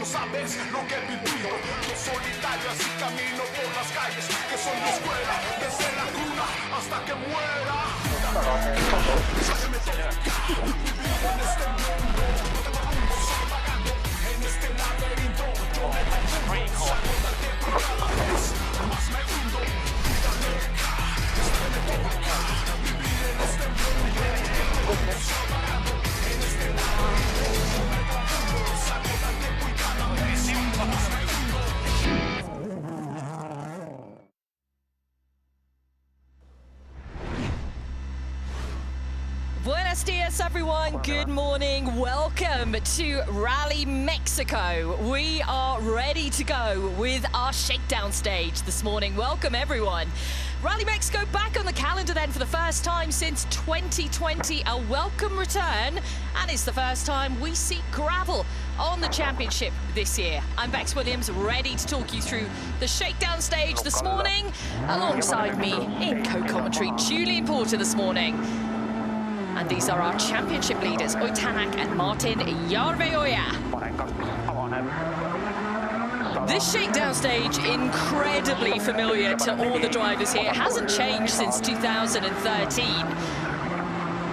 sabes lo que he vivido. Yo solitario así camino por las calles que son mi escuela, desde la cuna hasta que muera. En este mundo no tengo rumbo, solo vagando en este laberinto. Yo me confundo, salgo del tiempo cada vez más me hundo. Dígame, esto me toca vivir en este mundo. Solo vagando en este laberinto. Yo me confundo, salgo del tiempo y cada vez más me hundo. Buenos dias, everyone. Good morning. Welcome to Rally Mexico. We are ready to go with our shakedown stage this morning. Welcome, everyone. Rally Mexico back on the calendar then for the first time since 2020. A welcome return, and it's the first time we see gravel on the championship this year. I'm Bex Williams, ready to talk you through the shakedown stage this morning. Alongside me in co-commentary, Julian Porter this morning. And these are our championship leaders, Oitanak and Martin Järveoja. This shakedown stage, incredibly familiar to all the drivers here. It hasn't changed since 2013.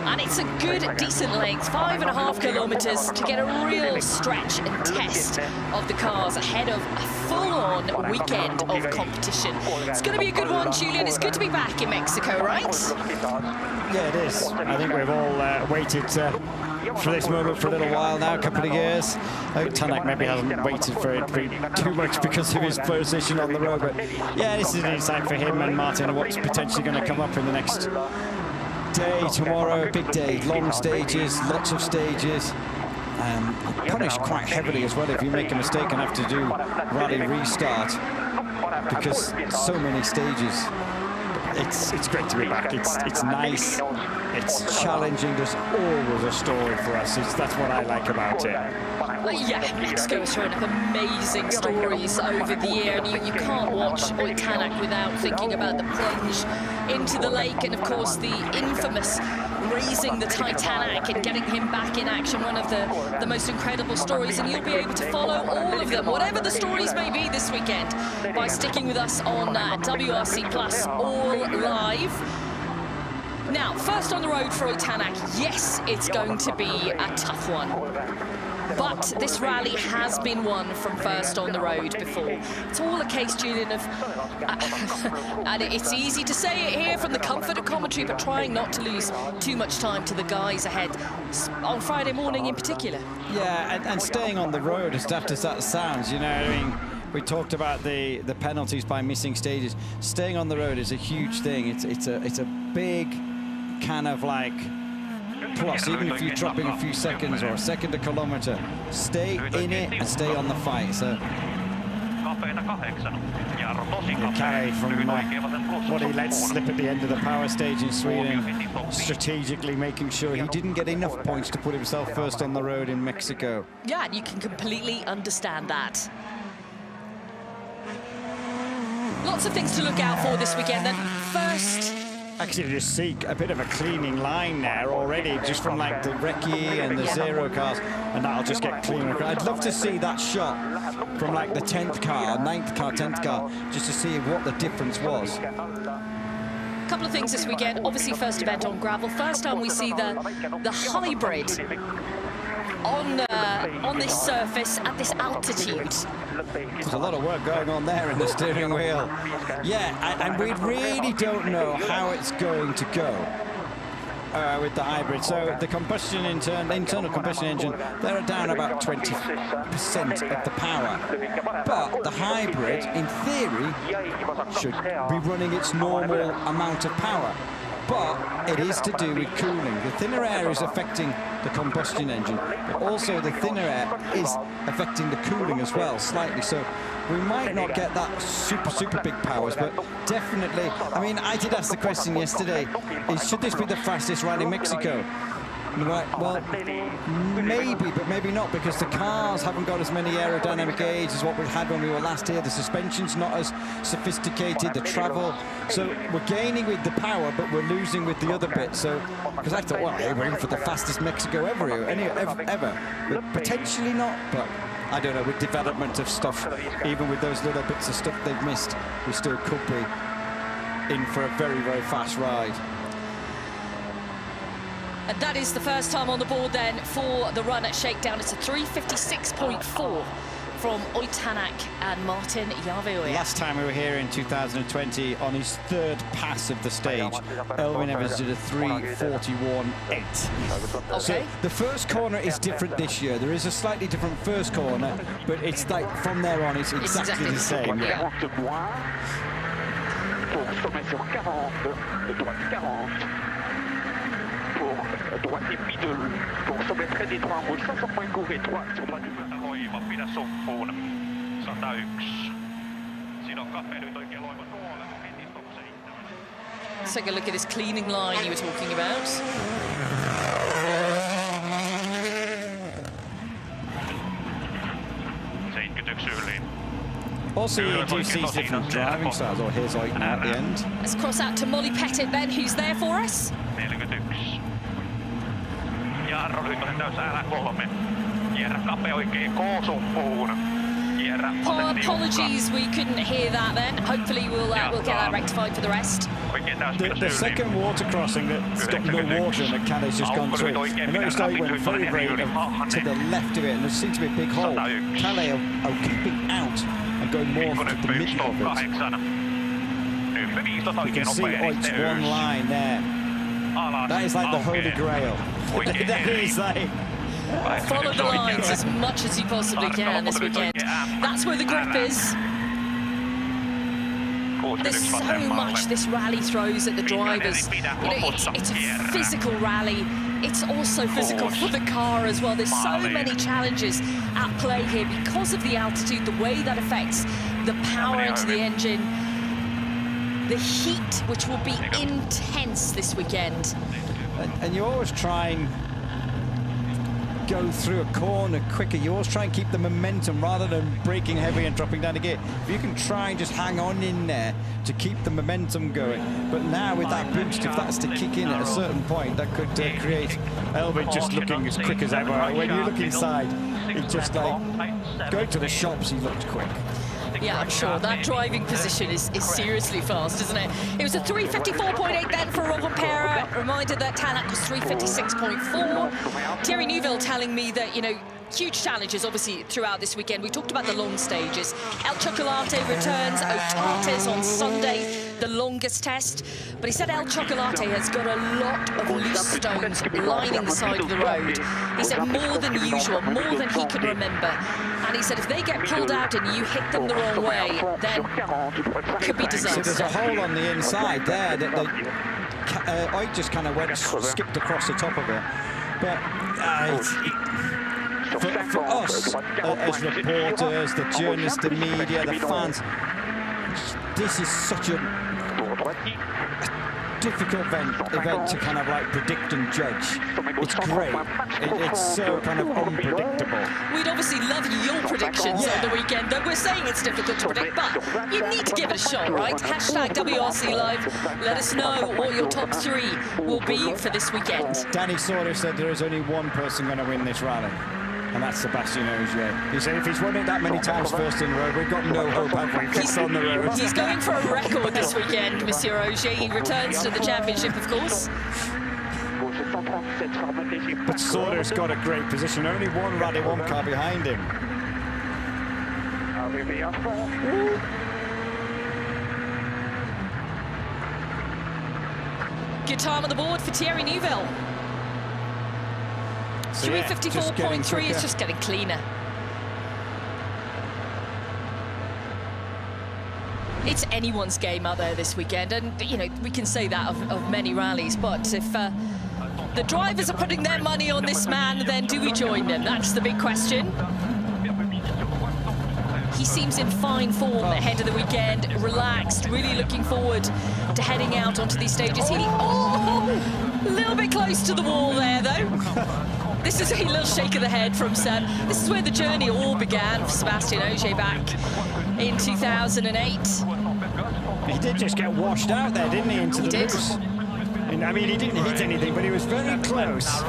And it's a good, decent length, 5.5 kilometers to get a real stretch and test of the cars ahead of a full-on weekend of competition. It's going to be a good one, Julian. It's good to be back in Mexico, right? Yeah, it is. I think we've all waited for this moment for a little while now, a couple of years. Tanak maybe hasn't waited for it too much because of his position on the road, but yeah, this is an insight for him and Martin of what's potentially going to come up in the next day, tomorrow. Big day, long stages, lots of stages. Punished quite heavily as well if you make a mistake and have to do rally restart because so many stages. It's great to be back. It's nice. It's challenging. There's always a story for us. That's what I like about it. Well, yeah, Mexico's thrown up amazing stories over the year, and you can't watch Oitanak without thinking about the plunge into the lake, and of course the infamous raising the Titanic and getting him back in action. One of the most incredible stories, and you'll be able to follow all of them, whatever the stories may be this weekend, by sticking with us on WRC Plus All Live. Now, first on the road for Oitanak, yes, it's going to be a tough one. But this rally has been won from first on the road before. It's all a case, Julian, of... and it's easy to say it here from the comfort of commentary, but trying not to lose too much time to the guys ahead, on Friday morning in particular. Yeah, and staying on the road, as daft as that sounds, you know, I mean, we talked about the penalties by missing stages. Staying on the road is a huge thing. It's a big kind of like... Plus, even if you're dropping a few seconds or a second a kilometer, stay in it and stay on the fight. So, carry from what he let slip at the end of the power stage in Sweden, strategically making sure he didn't get enough points to put himself first on the road in Mexico. Yeah, and you can completely understand that. Lots of things to look out for this weekend. Then first... Actually, just see a bit of a cleaning line there already, just from like the Recce and the Zero cars, and that'll just get cleaner. I'd love to see that shot from like the 10th car, 9th car, 10th car, just to see what the difference was. A couple of things this weekend. Obviously, first event on gravel. First time we see the hybrid on this surface at this altitude. There's a lot of work going on there in the steering wheel. Yeah, and we really don't know how it's going to go with the hybrid. So the combustion internal combustion engine, they're down about 20% of the power. But the hybrid, in theory, should be running its normal amount of power. But it is to do with cooling. The thinner air is affecting the combustion engine, but also the thinner air is affecting the cooling as well, slightly. So we might not get that super big powers, but definitely, I mean, I did ask the question yesterday, should this be the fastest rally in Mexico? And like, well, maybe, but maybe not, because the cars haven't got as many aerodynamic aids as what we had when we were last here. The suspension's not as sophisticated, the travel. So we're gaining with the power, but we're losing with the other bit. So, because I thought, well, hey, we're in for the fastest Mexico ever. But potentially not, but I don't know, with development of stuff, even with those little bits of stuff they've missed, we still could be in for a very, very fast ride. And that is the first time on the board then for the run at Shakedown. It's a 3:56.4 from Oitanak and Martin Javier. Last time we were here in 2020 on his third pass of the stage, Elvin Evans did a 3:41.8. Okay. So the first corner is different this year. There is a slightly different first corner, but it's like from there on, it's exactly the same. Yeah. Droite et middle pour sommet très étroit en rouge 500 points court et 3 sur droite. Loiva pidä soppuun 101. Siinä on kahve nyt oikein loiva tuolla. Heti stop 7. Let's take a look at this cleaning line you were talking about. Also, you do see different driving styles, or here's Oiten at the end. Let's cross out to Molly Pettit then, who's there for us. 41. Jarro Hyttonen täys L3. Kierrä kapea oikein K-soppuun. Apologies, we couldn't hear that then. Hopefully we'll get that rectified for the rest. The second water crossing that's got no water and that Calais just gone through. I noticed I went very, very to the left of it, and there seems to be a big hole. Calais are keeping out and going more to the middle of it. You can see Oit's one line there. That is like the Holy Grail. That is like... Follow the lines as much as you possibly can this weekend. That's where the grip is. There's so much this rally throws at the drivers. You know, it's a physical rally. It's also physical for the car as well. There's so many challenges at play here because of the altitude, the way that affects the power into the engine, the heat, which will be intense this weekend. And you always try and go through a corner quicker. You always try and keep the momentum rather than braking heavy and dropping down again. If you can try and just hang on in there to keep the momentum going. But now with that boost, if that's to kick in at a certain point, that could create Elvin just looking as quick as ever. When you look inside, it's just like going to the shops, he looks quick. Yeah, I'm sure. That driving position is seriously fast, isn't it? It was a 3:54.8 then for Robert. Reminder that Tanak was 3:56.4. Thierry Neuville telling me that, you know, huge challenges obviously throughout this weekend. We talked about the long stages. El Chocolate returns, Otates on Sunday, the longest test. But he said El Chocolate has got a lot of loose stones lining the side of the road. He said more than usual, more than he can remember. And he said if they get pulled out and you hit them the wrong way, then it could be disaster. So there's a hole on the inside there that I just kind of skipped across the top of it. But for us, as reporters, the journalists, the media, the fans, this is such a difficult event to kind of like predict and judge. It's great. It's so kind of unpredictable. We'd obviously love your predictions on the weekend, though we're saying it's difficult to predict, but you need to give it a shot, right? Hashtag WRC Live. Let us know what your top 3 will be for this weekend. Danny Sauter said there is only one person going to win this rally, and that's Sebastian Ogier. He said if he's won it that many times first in the road, we've got no hope, have we? He's on the road. He's going for a record this weekend, Monsieur Ogier. He returns to the championship, of course. But Sauter's got a great position. Only one Rally 1 car behind him. Good time on the board for Thierry Neuville. So 3:54.3 is just getting cleaner. It's anyone's game out there this weekend, and you know we can say that of many rallies. But if the drivers are putting their money on this man, then do we join them? That's the big question. He seems in fine form ahead of the weekend, relaxed, really looking forward to heading out onto these stages. A little bit close to the wall there, though. This is a little shake of the head from Seb. This is where the journey all began for Sebastian Ogier back in 2008. He did just get washed out there, didn't he, into the loose? I mean, he didn't hit anything, but he was very close.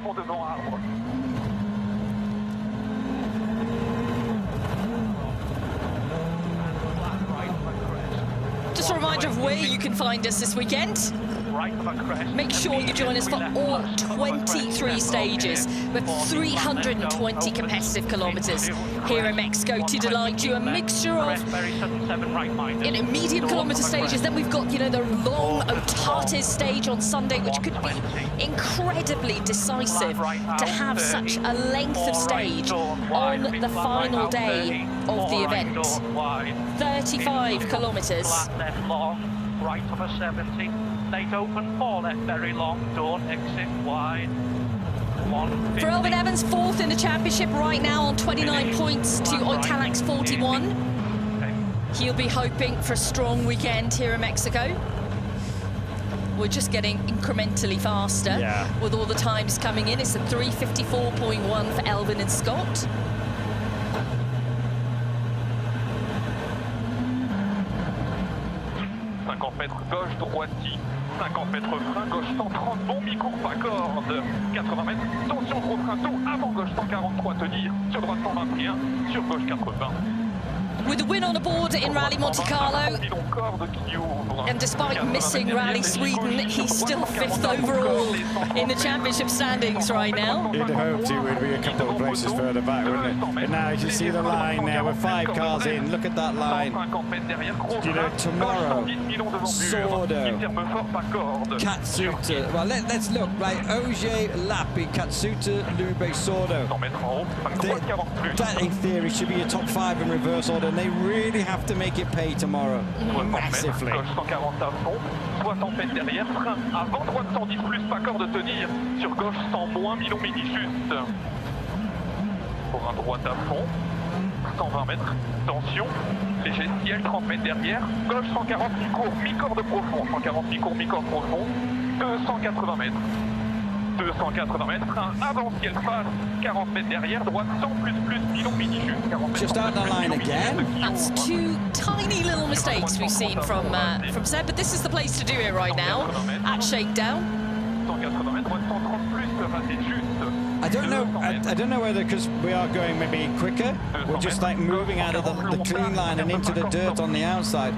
fond devant arbre. Just a reminder of where you can find us this weekend. Make sure you join us for all 23 stages with 320 competitive kilometers here in Mexico to delight you. A mixture of medium kilometer stages. Then we've got, the long Otates stage on Sunday, which could be incredibly decisive to have such a length of stage on the final day of the event. 35 kilometers. Right of a 70. Late open 4 left, very long, don't exit wide. For Elvin Evans, 4th in the championship right now on 29 points to Oitalak's 41. He'll be hoping for a strong weekend here in Mexico. We're just getting incrementally faster with all the times coming in. It's a 3:54.1 for Elvin and Scott. Gauche, droite, 50 mètres frein, gauche 130, bon mi-courbe à corde, 80 mètres, tension gros frein tôt, avant gauche 143, tenir, sur droite 121, sur gauche 80. With the win on the board in Rally Monte Carlo, and despite missing Rally Sweden, he's still 5th overall in the championship standings right now. You'd hoped he would be a couple of places further back, wouldn't it? But now you see the line now with 5 cars in. Look at that line. Tomorrow, Sordo, Katsuta. Well, let's look. Right, Ogier, Lappi, Katsuta, Lube, Sordo. That, in theory, should be a top 5 in reverse order. And they really have to make it pay tomorrow, massively. Gauche 140 à fond, 60 mètres derrière, frein avant, droite 110 plus, pas corde de tenir, sur gauche 100 moins, Milon midi juste. Pour un droite à fond, 120 mètres, tension, léger ciel, 30 mètres derrière, gauche 140 mi-court, mi-corde profond, 140 mi-court, mi-corde profond, 280 mètres. 280 mètres, frein avant ciel face, 40 mètres derrière, droite 100 plus, Milon midi juste, 40 mètres. Just out the line again. That's 2 tiny little mistakes we've seen from Seb, but this is the place to do it right now at Shakedown. 180 mètres, droite 130 plus, raté juste. I don't know whether because we are going maybe quicker, we're just like moving out of the clean line and into the dirt on the outside,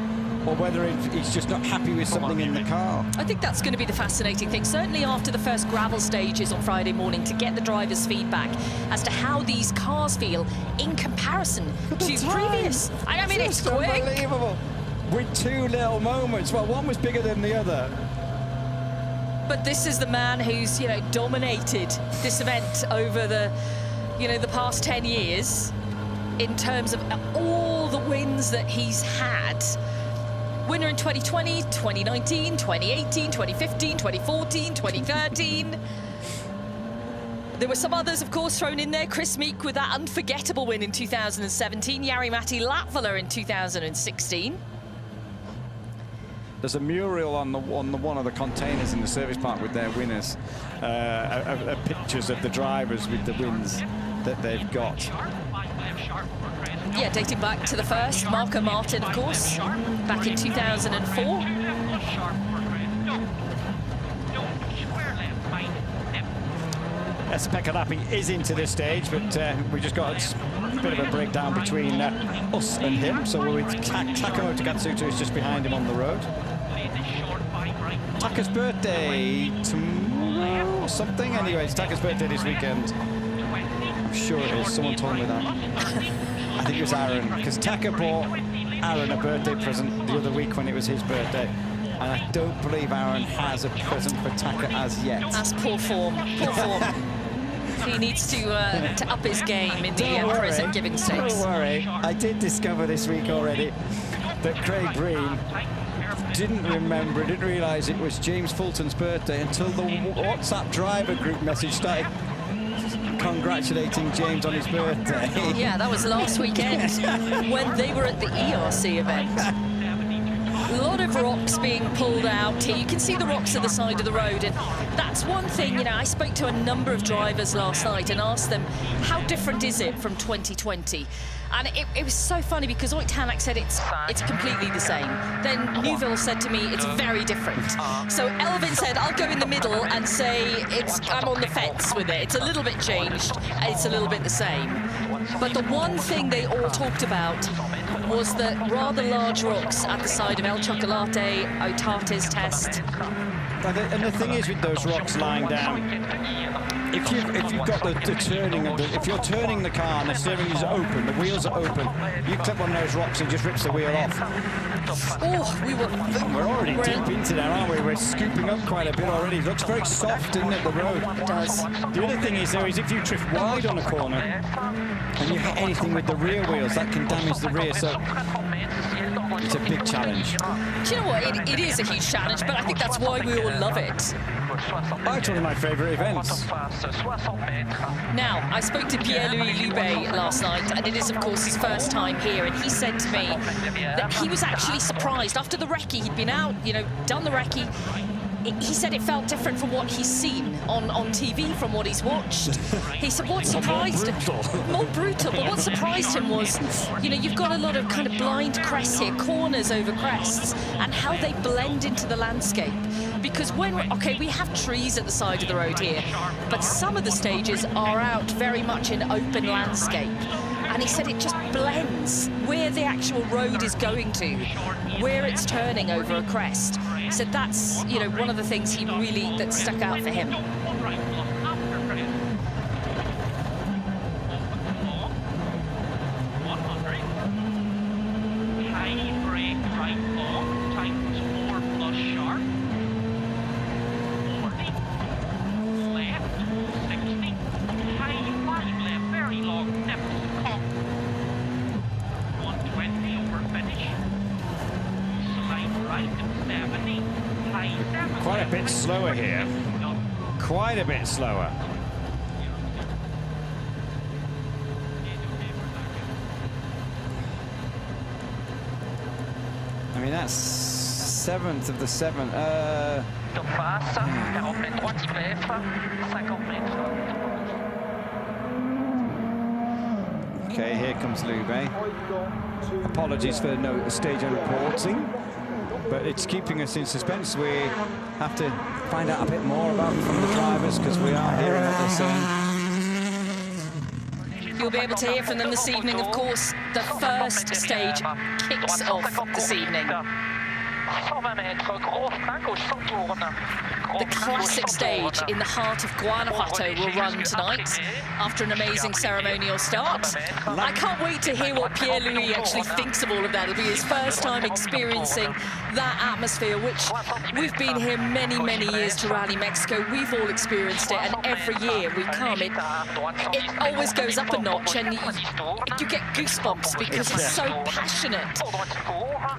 or whether he's just not happy with something in the car. I think that's going to be the fascinating thing, certainly after the first gravel stages on Friday morning, to get the drivers' feedback as to how these cars feel in comparison to previous. I mean, it's quick. Unbelievable. With 2 little moments. Well, one was bigger than the other. But this is the man who's, dominated this event over the past 10 years in terms of all the wins that he's had. Winner in 2020, 2019, 2018, 2015, 2014, 2013. There were some others, of course, thrown in there. Chris Meek with that unforgettable win in 2017. Jari-Matti Latvala in 2016. There's a mural on one of the containers in the service park with their winners, pictures of the drivers with the wins that they've got. Yeah, dating back to the first, Marco Martin, of course, back in 2004. Pekka Lappi is into this stage, but we just got a bit of a breakdown between us and him. So Takamoto Katsuta is just behind him on the road. Taka's birthday tomorrow or something. Anyway, it's Taka's birthday this weekend. I'm sure it is. Someone told me that. I think it was Aaron, because Taka bought Aaron a birthday present the other week when it was his birthday. And I don't believe Aaron has a present for Taka as yet. That's poor form. Poor form. He needs to up his game in the present giving stakes. Don't worry. I did discover this week already that Craig Breen didn't realise it was James Fulton's birthday until the WhatsApp driver group message started congratulating James on his birthday. Yeah, that was last weekend when they were at the ERC event. A lot of rocks being pulled out here. You can see the rocks at the side of the road, and that's one thing, I spoke to a number of drivers last night and asked them, how different is it from 2020? And it was so funny because Oitanak said it's completely the same. Then Neuville said to me, it's very different. So Elvin said, I'll go in the middle and say I'm on the fence with it. It's a little bit changed, it's a little bit the same. But the one thing they all talked about was the rather large rocks at the side of El Chocolate, Otate's test. And the thing is with those rocks lying down, if you've got the turning, if you're turning the car and the steering is open, the wheels are open, you clip on those rocks and just rips the wheel off. Oh, we're already deep into there, aren't we? We're scooping up quite a bit already. It looks very soft, doesn't it, the road? It does. The other thing is, though, is if you drift wide on a corner and you hit anything with the rear wheels, that can damage the rear, so it's a big challenge. Do you know what? It is a huge challenge, but I think that's why we all love it. It's one of my favourite events. Now, I spoke to Pierre-Louis Loubet last night, and it is, of course, his first time here, and he said to me that he was actually surprised. After the recce, he'd been out, you know, done the recce. He said it felt different from what he's seen on TV, from what he's watched. He said what surprised him, more brutal, but what surprised him was, you know, you've got a lot of kind of blind crests here, corners over crests, and how they blend into the landscape. Because when, okay, we have trees at the side of the road here, but some of the stages are out very much in open landscape. And he said it just blends where the actual road is going to, where it's turning over a crest. He said that's, you know, one of the things that stuck out for him. Quite a bit slower here. Quite a bit slower. I mean, that's 7th of the 7th. Okay, here comes Loubet. Apologies for no stage unreporting, but it's keeping us in suspense. We have to find out a bit more about from the drivers because we are hearing what they're saying. You'll be able to hear from them this evening, of course. The first stage kicks off this evening. The classic stage in the heart of Guanajuato will run tonight after an amazing ceremonial start. I can't wait to hear what Pierre-Louis actually thinks of all of that. It'll be his first time experiencing that atmosphere, which we've been here many, many years to Rally Mexico. We've all experienced it, and every year we come, it always goes up a notch, and you get goosebumps because it's so passionate.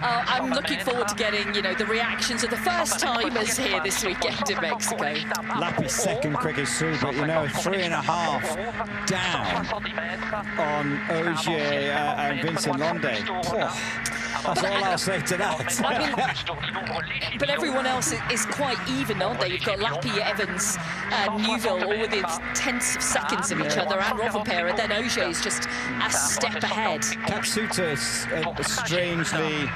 I'm looking forward to getting, you know, the reactions of the first timers here this weekend in Mexico. Lappy's second quickest through, but you know, 3.5 down on Ogier and Vincent Londe. That's all I'll say to that. I mean, but everyone else is quite even, aren't they? You've got Lappy, Evans, Neuville, all within tenths of seconds of each other, and Rovanperä, and then Ogier is just a step ahead. Katsuta strangely...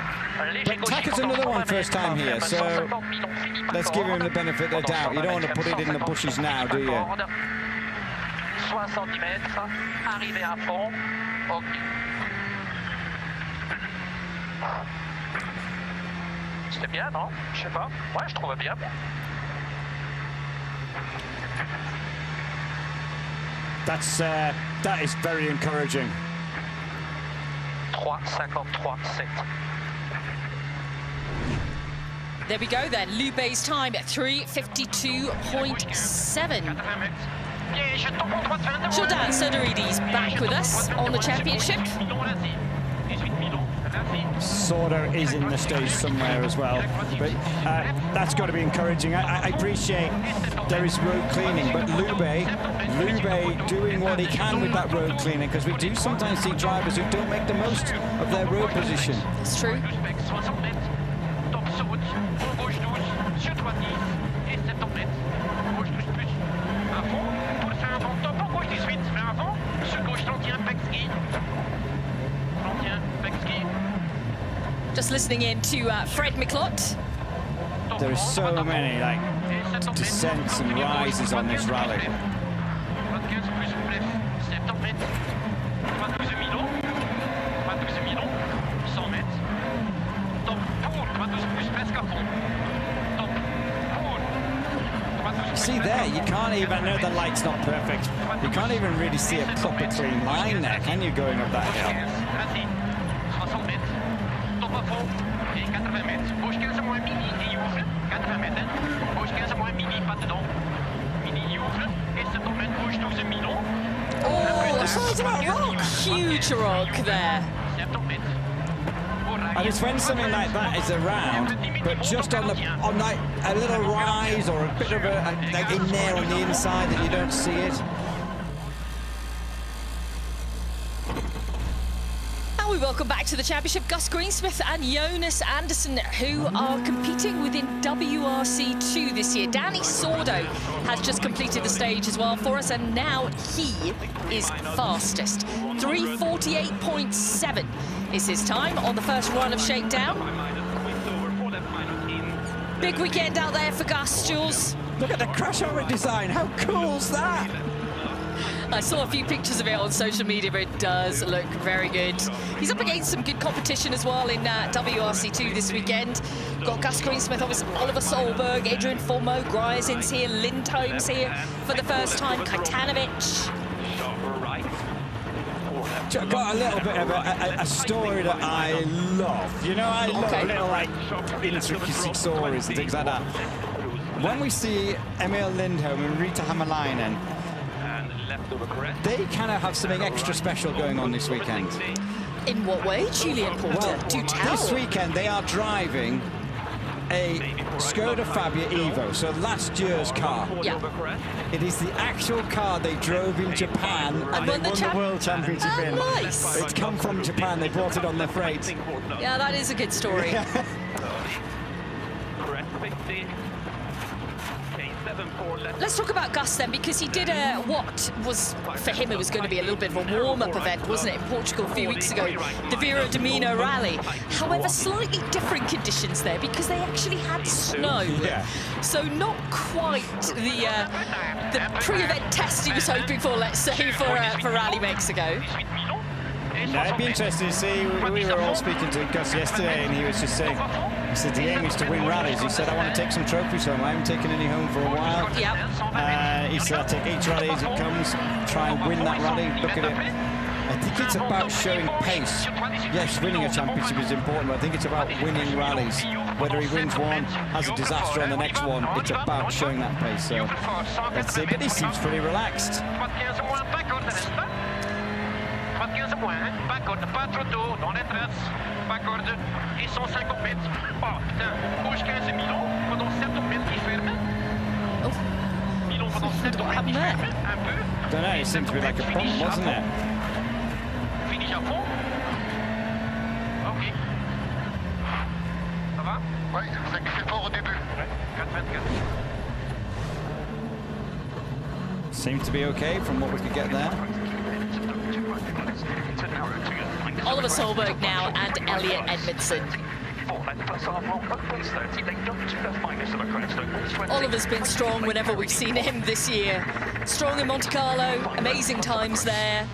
But Taka's another one first time here, so let's give him the benefit of the doubt. You don't want to put it in the bushes now, do you? C'était bien, non? Je sais pas. Ouais, je trouve bien. That is very encouraging. 3:53.7. There we go then, Loubet's time at 3:52.7. Jordan Soderidis back with us on the championship. Soda is in the stage somewhere as well, but that's got to be encouraging. I appreciate there is road cleaning, but Loubet doing what he can with that road cleaning, because we do sometimes see drivers who don't make the most of their road position. It's true. just listening in to Fred McLeod. There are so many like descents and rises on this rally. See there, you can't even, I know the light's not perfect, you can't even really see a proper clean line there, can you, going up that hill? Oh, huge rock there. And it's when something like that is around, but just on like a little rise or a bit of like in there on the inside that you don't see it. And we welcome back to the championship Gus Greensmith and Jonas Anderson, who are competing within WRC 2 this year. Danny Sordo has just completed the stage as well for us, and now he is fastest. 3:48.7 is his time on the first run of Shakedown. Big weekend out there for Gus, Jules. Look at the crossover design, how cool's that? I saw a few pictures of it on social media, but it does look very good. He's up against some good competition as well in WRC2 this weekend. Got Gus Greensmith, obviously Oliver Solberg, Adrian Formeau, Greisen's here, Lindholm's here for the first time, Kaitanovic. Got a little bit of a story that I love. You know, I love little like intricacy stories and things like that. When we see Emil Lindholm and Rita Hämäläinen, they kind of have something extra special going on this weekend. In what way, Julian Porter? Well, do tell. this weekend they are driving a Skoda Fabia Evo, so last year's car. Yeah. It is the actual car they drove in Japan and they won the World Championship in. Nice. It's come from Japan, they brought it on their freight. Yeah, that is a good story. Let's talk about Gus then, because he did what was, for him, it was going to be a little bit of a warm-up event, wasn't it, in Portugal a few weeks ago, the Vira de Minho Rally. However, slightly different conditions there, because they actually had snow. Yeah. So not quite the pre-event test he was hoping for, let's say, for Rally Mexico. No, it'd be interesting to see. We were all speaking to Gus yesterday, and he was just saying, he said the aim is to win rallies. He said, I want to take some trophies home. I haven't taken any home for a while. Yep. He said, I'll take each rally as it comes, try and win that rally. Look at it. I think it's about showing pace. Yes, winning a championship is important, but I think it's about winning rallies. Whether he wins one, has a disaster on the next one, it's about showing that pace. So let's see. But he seems pretty relaxed. Pas trop tôt dans les traces, pas corde et 150 mètres. Oh putain, rouge 15 Milan pendant 7 mètres qui ferme. Milan pendant 7 mètres qui ferme, un peu. Don't know, it seemed to be like a bump, wasn't it? Finish à fond. Ok. Ça va? Oui, ça fait fort au début. 4,24. Seemed to be okay from what we could get there. Oliver Solberg now and Elliot Edmondson. Oliver's been strong whenever we've seen him this year. Strong in Monte Carlo, amazing times there,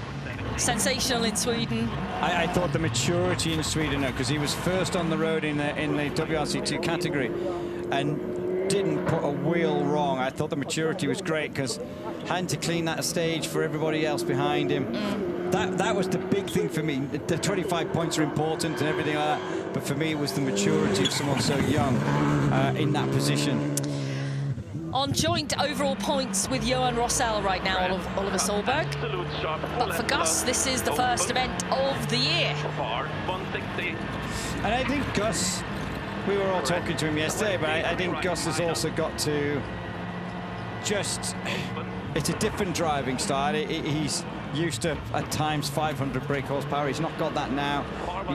sensational in Sweden. I thought the maturity in Sweden, because he was first on the road in the WRC2 category and didn't put a wheel wrong. I thought the maturity was great because having to clean that stage for everybody else behind him. That was the big thing for me. The 25 points are important and everything like that, but for me it was the maturity of someone so young in that position. On joint overall points with Johan Rossell right now, Oliver Solberg. But for Gus, this is the first event of the year. And I think Gus, we were all talking to him yesterday, but I think Gus has also got to just, it's a different driving style. He's used to, at times, 500 brake horsepower. He's not got that now.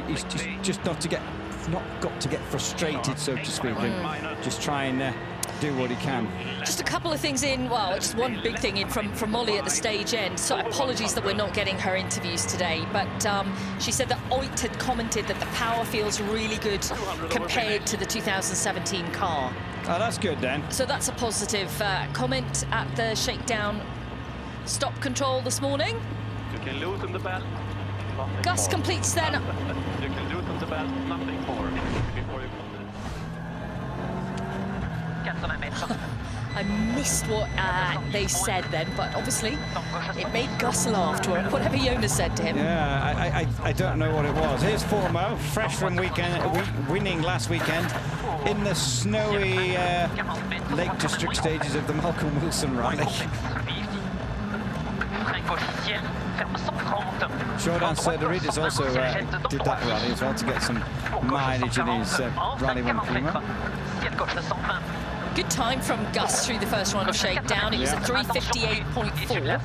He's just not got to get frustrated, so to speak, and just try and do what he can. Just a couple of things in, well, just one big thing in from Molly at the stage end. So apologies that we're not getting her interviews today, but she said that Oit had commented that the power feels really good compared to the 2017 car. Oh, that's good then. So that's a positive comment at the Shakedown stop control this morning. You can loosen the belt. Gus completes then. You can loosen the belt, nothing more before you I missed what they said then, but obviously it made Gus laugh, whatever Jonas said to him. Yeah, I don't know what it was. Here's Formo, fresh from winning last weekend in the snowy Lake District stages of the Malcolm Wilson Rally. Jordan Serderidis also did that rally as well to get some mileage in his Rally 1 Primo. Good time from Gus through the first run of Shakedown. It was a 3:58.4.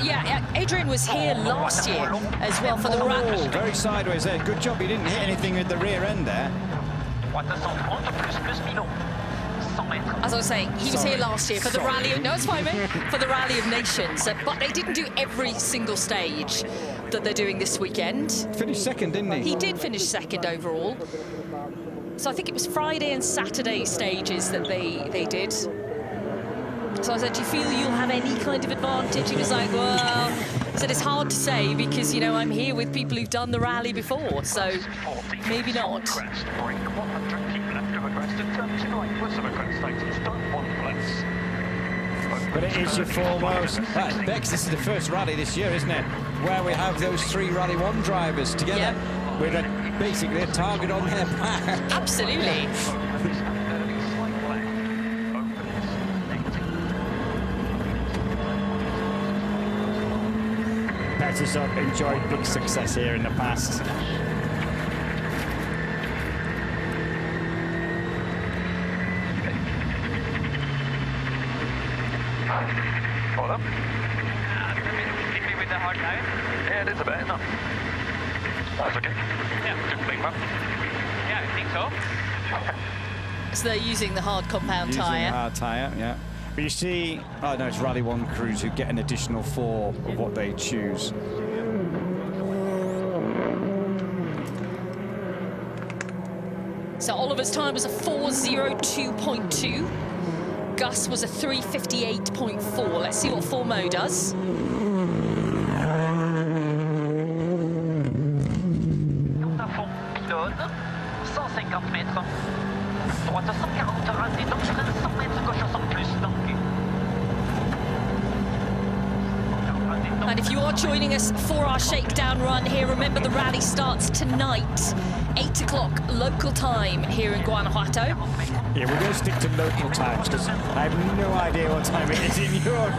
Yeah, Adrian was here last year as well for the rally. Oh, very sideways there. Good job he didn't hit anything with the rear end there. As I was saying, he was here last year for the Rally. No, it's fine, mate. For the Rally of Nations, but they didn't do every single stage that they're doing this weekend. Finished second, didn't he? He did finish second overall. So I think it was Friday and Saturday stages that they did. So I said, do you feel you'll have any kind of advantage? He was like, well, he said it's hard to say because, you know, I'm here with people who've done the rally before, so maybe not. But it is your foremost. Bex, this is the first rally this year, isn't it? Where we have those 3 Rally 1 drivers together with basically a target on their back. Absolutely. Pettis have enjoyed big success here in the past. Hold up. Maybe with the hard tire? Yeah, it is a bit, no? That's okay. Yeah, just big one. Yeah, I think so. So they're using the hard compound Using tyre. the hard tyre, yeah. But you see, oh no, it's Rally 1 crews who get an additional 4 of what they choose. So Oliver's time was a 4:02.2. Gus was a 3:58.4. Let's see what Formo does. And if you are joining us for our Shakedown run here, remember the rally starts tonight, 8 o'clock local time here in Guanajuato. Yeah, we're going to stick to local times because I have no idea what time it is in Europe.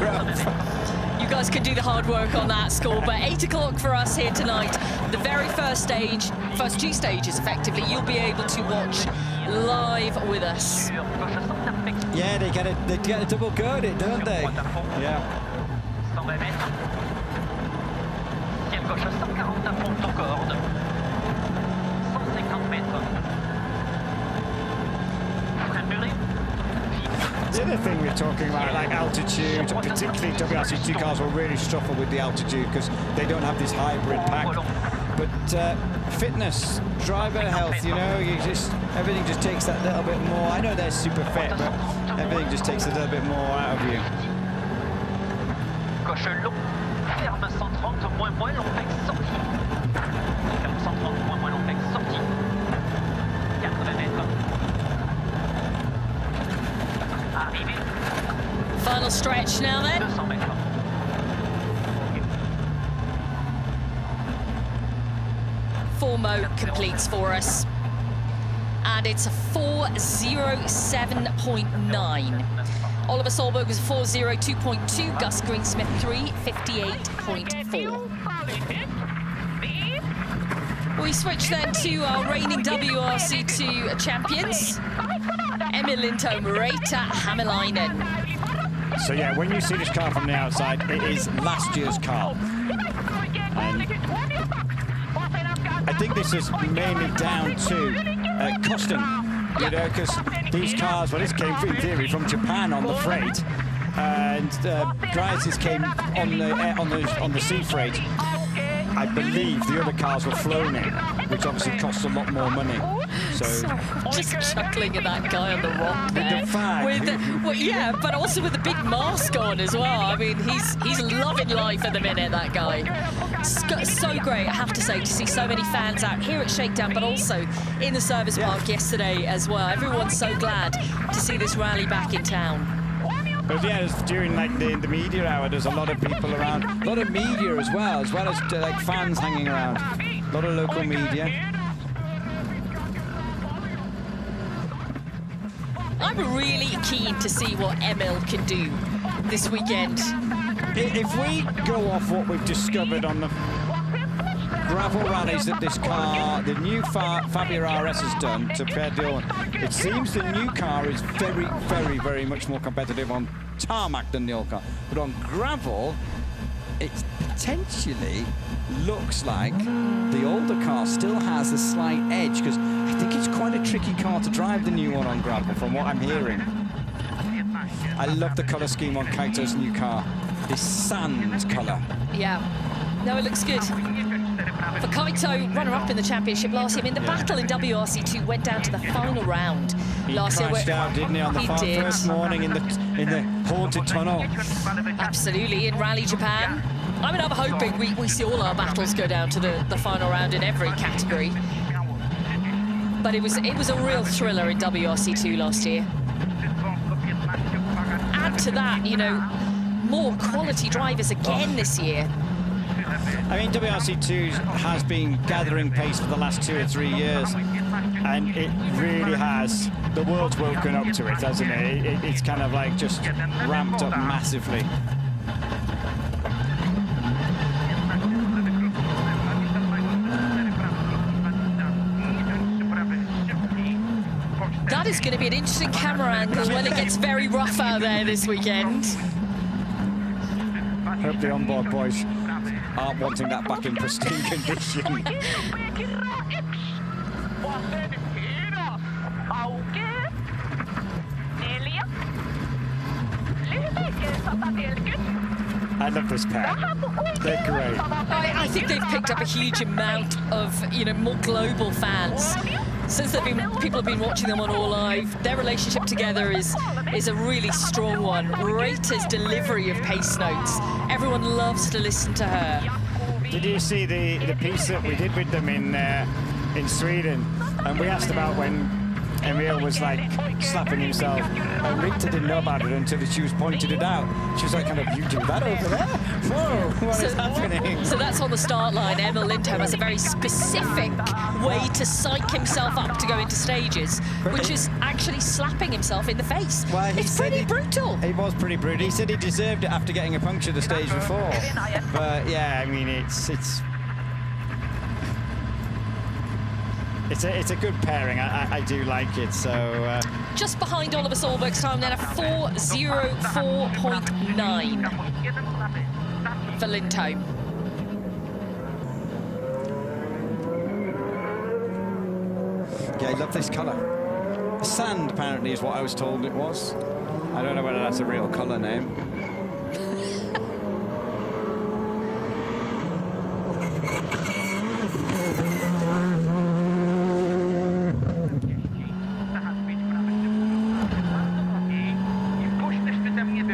You guys can do the hard work on that score, but 8 o'clock for us here tonight. The very first stage, first 2 stages effectively, you'll be able to watch live with us. Yeah, they get a double go at it, don't they? Yeah. The other thing we're talking about, like altitude, particularly WRC2 cars will really struggle with the altitude because they don't have this hybrid pack. But fitness, driver health, you know, everything just takes that little bit more. I know they're super fit, but everything just takes a little bit more out of you. Final stretch now then. Formo completes for us. And it's a 4:07.9. Oliver Solberg was 4:02.2. Gus Greensmith 3:58.4. We switch then to our reigning WRC2 champions, Emil Linto Marita Hämäläinen. So yeah, when you see this car from the outside, it is last year's car. And I think this is mainly down to costing, you know, because these cars, well, this came in theory from Japan on the freight, and Graz's came on the sea freight. I believe the other cars were flown in, which obviously costs a lot more money. So just chuckling at that guy on the rock there. With the flag. Well, yeah, but also with the big mask on as well. I mean, he's loving life at the minute, that guy. So great, I have to say, to see so many fans out here at Shakedown, but also in the service park yesterday as well. Everyone's so glad to see this rally back in town. But yeah, during like the media hour, there's a lot of people around, a lot of media as well as like fans hanging around, a lot of local media. I'm really keen to see what Emil can do this weekend. If we go off what we've discovered on the gravel rallies that this car, the new FIA RS has done to Perdue, it seems the new car is very, very, very much more competitive on tarmac than the old car. But on gravel, it potentially looks like the older car still has a slight edge, because I think it's quite a tricky car to drive, the new one on gravel, from what I'm hearing. I love the colour scheme on Kaito's new car, this sand colour. Yeah, no, it looks good. For Kaito, runner-up in the championship last year. I mean, the battle in WRC2 went down to the final round last year. He crashed out, didn't he, on the first morning in the haunted tunnel? Absolutely, in Rally Japan. I mean, I'm hoping we see all our battles go down to the final round in every category. But it was a real thriller in WRC2 last year. Add to that, you know, more quality drivers again this year. I mean, WRC2 has been gathering pace for the last 2 or 3 years, and it really has. The world's woken up to it, hasn't it? It's kind of like just ramped up massively. That is going to be an interesting camera angle when it gets very rough out there this weekend. Hope the onboard boys aren't wanting that back in pristine condition. I love this pair. They're great. I think they've picked up a huge amount of, you know, more global fans. Since people have been watching them on All Live, their relationship together is a really strong one. Rita's delivery of pace notes. Everyone loves to listen to her. Did you see the piece that we did with them in Sweden? And we asked about when Emil was like slapping himself, and Rita didn't know about it until she was pointed it out. She was like, kind of, you do that over there? Whoa, what is happening? So that's on the start line. Emil Lindholm has a very specific way to psych himself up to go into stages, which is actually slapping himself in the face. Well, it's pretty brutal. It was pretty brutal. He said he deserved it after getting a puncture the stage before. But yeah, I mean, it's a good pairing. I do like it. So just behind Oliver Solberg's time then, a 4:04.9 for Lindholm. Yeah, I love this colour. Sand apparently is what I was told it was. I don't know whether that's a real colour name.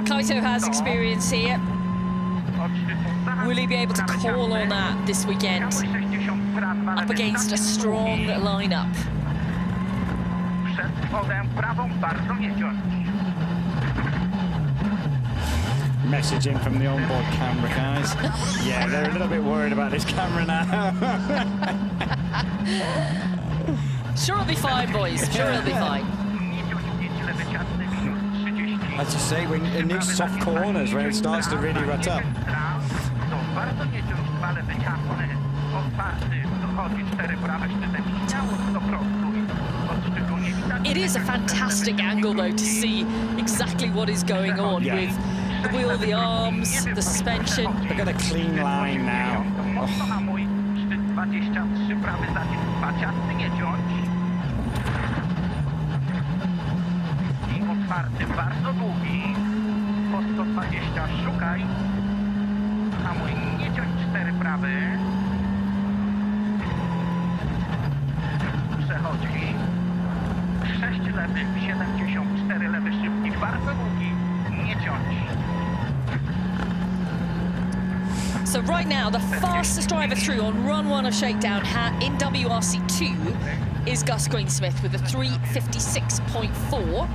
Kaito has experience here. Will he be able to call on that this weekend? Up against a strong lineup. Message in from the onboard camera guys. Yeah, they're a little bit worried about this camera now. Sure, it'll be fine, boys. Sure, it'll be fine. As you say, when in these soft corners, when it starts to really rut up. It is a fantastic angle, though, to see exactly what is going on with the wheel, the arms, the suspension. Look at a clean line now. Oh. 123 prawy zacisk paciasty, nie ciąć. I otwarty, bardzo długi. Po 120 szukaj. Hamuj, nie ciąć 4 prawy. Przechodzi. 6 lewy, 74 lewy szybki, bardzo długi. Nie ciąć. So right now, the fastest driver through on run 1 of Shakedown in WRC2 is Gus Greensmith with a 3:56.4.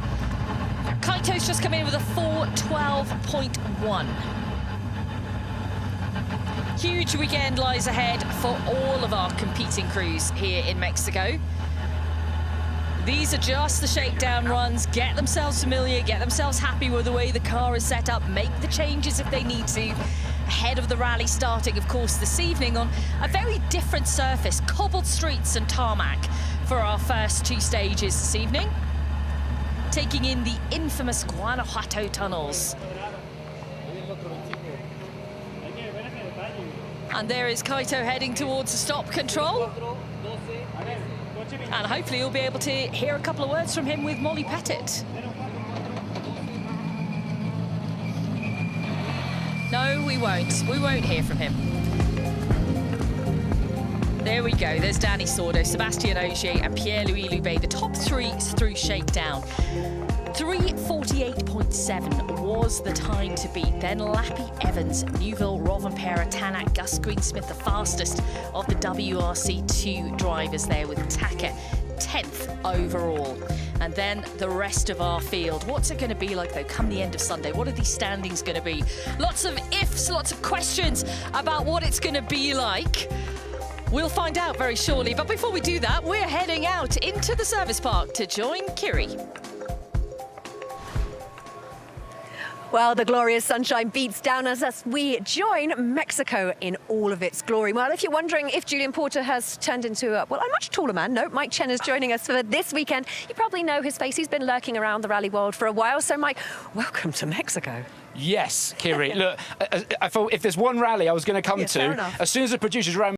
Kaito's just come in with a 4:12.1. Huge weekend lies ahead for all of our competing crews here in Mexico. These are just the shakedown runs. Get themselves familiar, get themselves happy with the way the car is set up, make the changes if they need to, ahead of the rally starting, of course, this evening on a very different surface, cobbled streets and tarmac for our first 2 stages this evening, taking in the infamous Guanajuato tunnels. And there is Kaito heading towards the stop control. And hopefully you'll be able to hear a couple of words from him with Molly Pettit. No, we won't. We won't hear from him. There we go. There's Danny Sordo, Sebastian Ogier and Pierre-Louis Loubet, the top 3 through Shakedown. 3:48.7 was the time to beat. Then Lappy, Evans, Neuville, Rovanpera, Tanak, Gus Greensmith, the fastest of the WRC2 drivers there with Taka 10th overall. And then the rest of our field. What's it going to be like, though, come the end of Sunday? What are these standings going to be? Lots of ifs, lots of questions about what it's going to be like. We'll find out very shortly. But before we do that, we're heading out into the service park to join Kiri. Well, the glorious sunshine beats down as we join Mexico in all of its glory. Well, if you're wondering if Julian Porter has turned into a much taller man, no, Mike Chen is joining us for this weekend. You probably know his face. He's been lurking around the rally world for a while. So, Mike, welcome to Mexico. Yes, Kiri. Look, I thought if there's one rally I was going to come to, fair enough. as soon as the producers rang